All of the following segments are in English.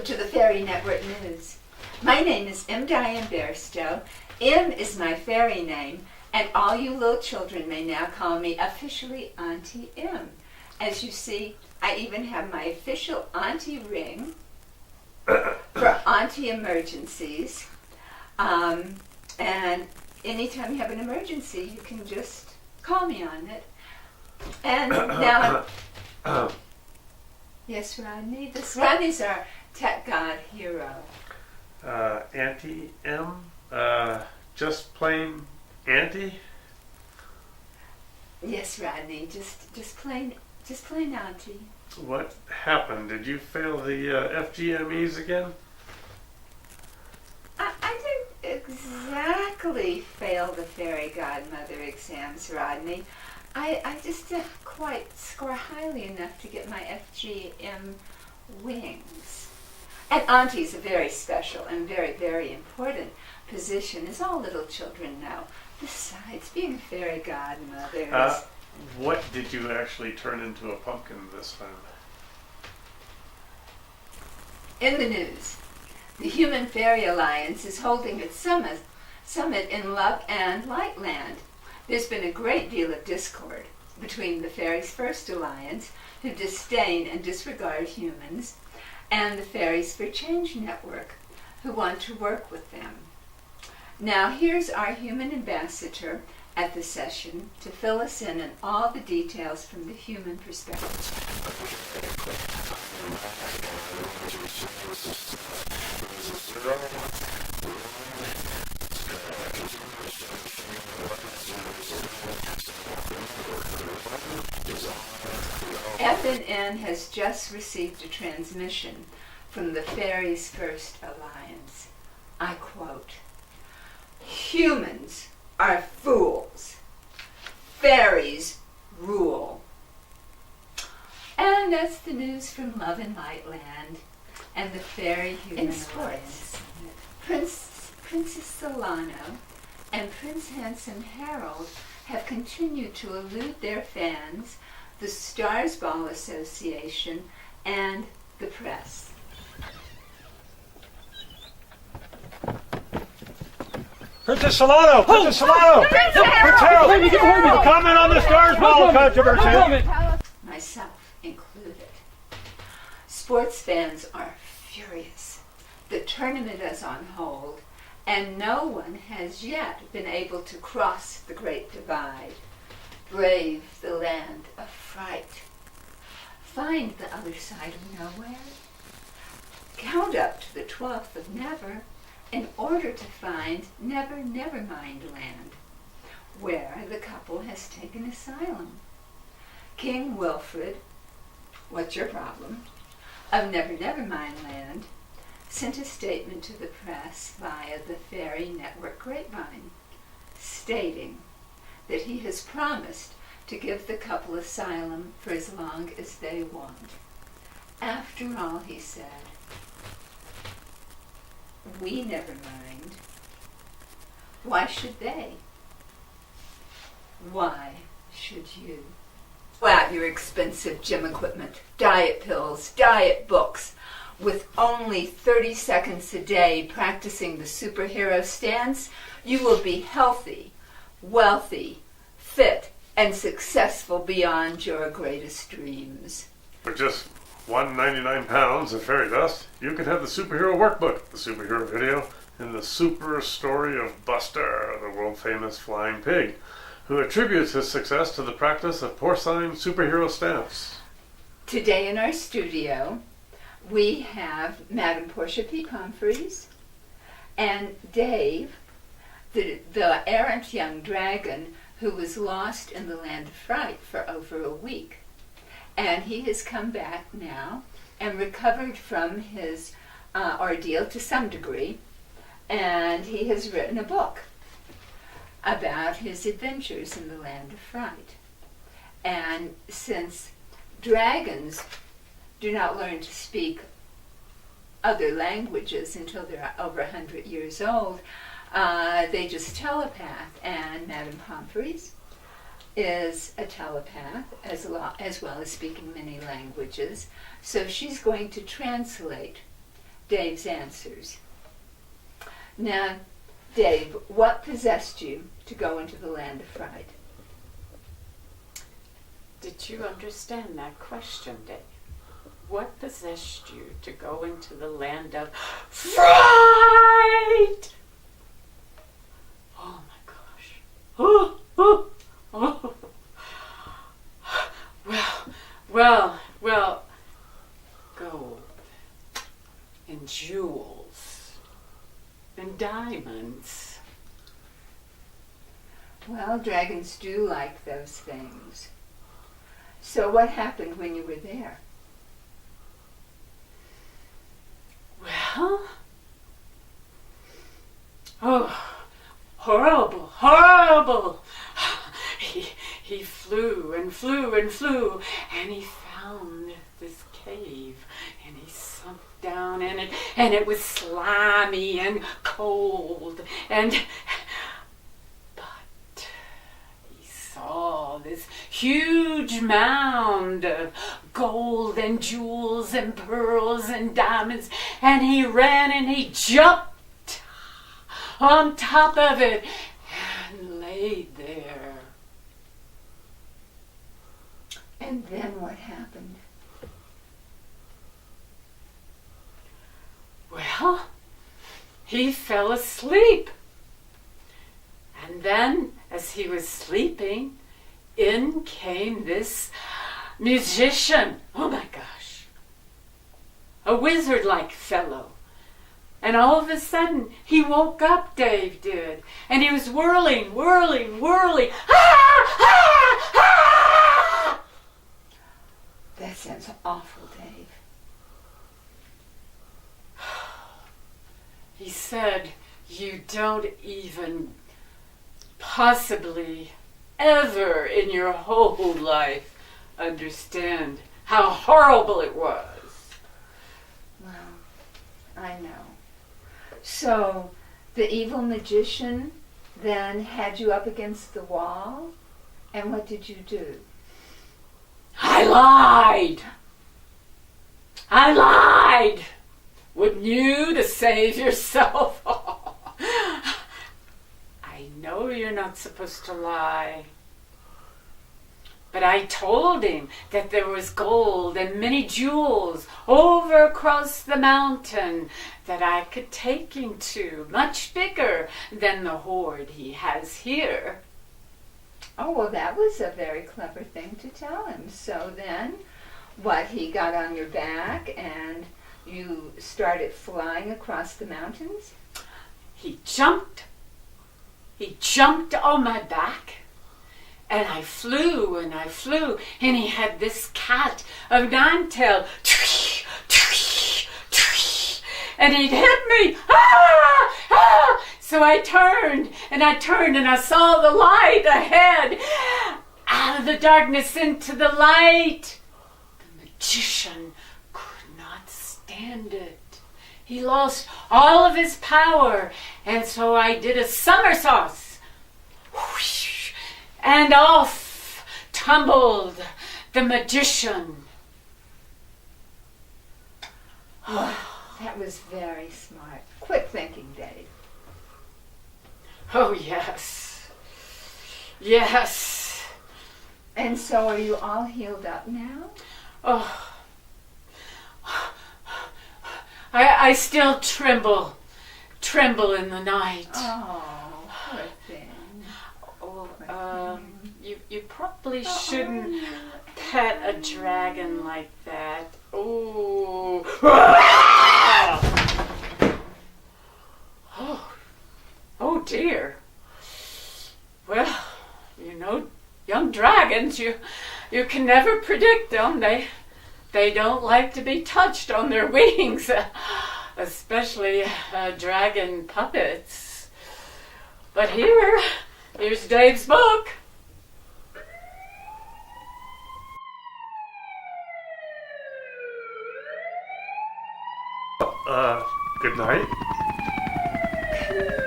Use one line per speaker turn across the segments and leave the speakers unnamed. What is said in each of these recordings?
Welcome to the Fairy Network News. My name is M. Diane Bairstow. M is my fairy name, and all you little children may now call me officially Auntie M. As you see, I even have my official Auntie ring for Auntie emergencies. And anytime you have an emergency, you can just call me on it. And now, yes, Rodney, Rodney's our tech god hero.
Auntie M, just plain Auntie?
Yes, Rodney, just plain Auntie.
What happened? Did you fail the FGMEs again?
I didn't exactly fail the fairy godmother exams, Rodney. I just didn't quite score highly enough to get my FGM wings. And Auntie's a very special and very, very important position, as all little children know. Besides, being a fairy godmother is...
What did you actually turn into a pumpkin this time?
In the news, the Human Fairy Alliance is holding its summit in Love and Lightland. There's been a great deal of discord between the Fairies First Alliance, who disdain and disregard humans, and the Fairies for Change Network, who want to work with them. Now here's our human ambassador at the session to fill us in on all the details from the human perspective. FNN has just received a transmission from the Fairies First Alliance. I quote, "Humans are fools. Fairies rule." And that's the news from Love and Lightland and the Fairy Human Alliance. Princess Solano and Prince Handsome Harold have continued to elude their fans, the Stars Ball Association, and the press.
Princess Solano! Princess Solano!
Prince Harold!
Comment on the Stars Ball controversy!
Myself included. Sports fans are furious. The tournament is on hold, and no one has yet been able to cross the Great Divide, brave the land of fright, find the other side of nowhere, count up to the 12th of never in order to find Never Nevermind Land, where the couple has taken asylum. King Wilfred, what's your problem, of Never Nevermind Land, sent a statement to the press via the Fairy Network grapevine, stating that he has promised to give the couple asylum for as long as they want. After all, he said, we never mind. Why should they? Why should you? Out your expensive gym equipment, diet pills, diet books. With only 30 seconds a day practicing the superhero stance, you will be healthy, wealthy, fit, and successful beyond your greatest dreams.
For just £1.99 of fairy dust, you can have the superhero workbook, the superhero video, and the super story of Buster, the world-famous flying pig, who attributes his success to the practice of porcine superhero stamps.
Today in our studio, we have Madame Portia P. Humphreys and Dave, the errant young dragon who was lost in the land of fright for over a week. And he has come back now and recovered from his ordeal to some degree, and he has written a book about his adventures in the land of fright. And since dragons do not learn to speak other languages until they're over 100 years old, they just telepath, and Madame Humphreys is a telepath as well as speaking many languages, so she's going to translate Dave's answers. Now, Dave, what possessed you to go into the land of fright?
Did you understand that question, Dave? What possessed you to go into the land of fright? Oh my gosh. Oh, oh, oh. Well, gold and jewels and diamonds.
Well, dragons do like those things. So what happened when you were there?
Well, oh, horrible. He flew and flew and flew, and he found this cave, and he sunk down in it, and it was slimy and cold, but he saw this huge mound of gold and jewels and pearls and diamonds, and he ran and he jumped on top of it and laid there.
And then what happened?
Well, he fell asleep. And then, as he was sleeping, in came this musician. Oh my gosh. A wizard-like fellow. And all of a sudden, he woke up, Dave did. And he was whirling. Ah! Ah! Ah!
That sounds awful, Dave.
He said, you don't even possibly ever in your whole life understand how horrible it was.
Well, I know. So, the evil magician then had you up against the wall? And what did you do?
I lied! Wouldn't you, to save yourself? I know you're not supposed to lie. But I told him that there was gold and many jewels over across the mountain that I could take him to, much bigger than the hoard he has here.
Oh, well, that was a very clever thing to tell him. So then, what, he got on your back and you started flying across the mountains?
He jumped on my back, and I flew, and he had this cat of nine-tail, and he'd hit me. Ah! Ah! So I turned, and I saw the light ahead, out of the darkness into the light. The magician could not stand it. He lost all of his power, and so I did a somersault, whoosh, and off tumbled the magician.
Well, that was very smart. Quick thinking, Dave.
Oh, yes. Yes.
And so are you all healed up now?
Oh. I still tremble in the night.
Oh, poor thing.
Oh, you probably shouldn't pet a dragon like that. Oh. Oh dear. Well, you know, young dragons, you can never predict them. They don't like to be touched on their wings, especially dragon puppets. But here's Dave's book.
Good night.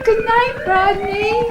Good night, Rodney.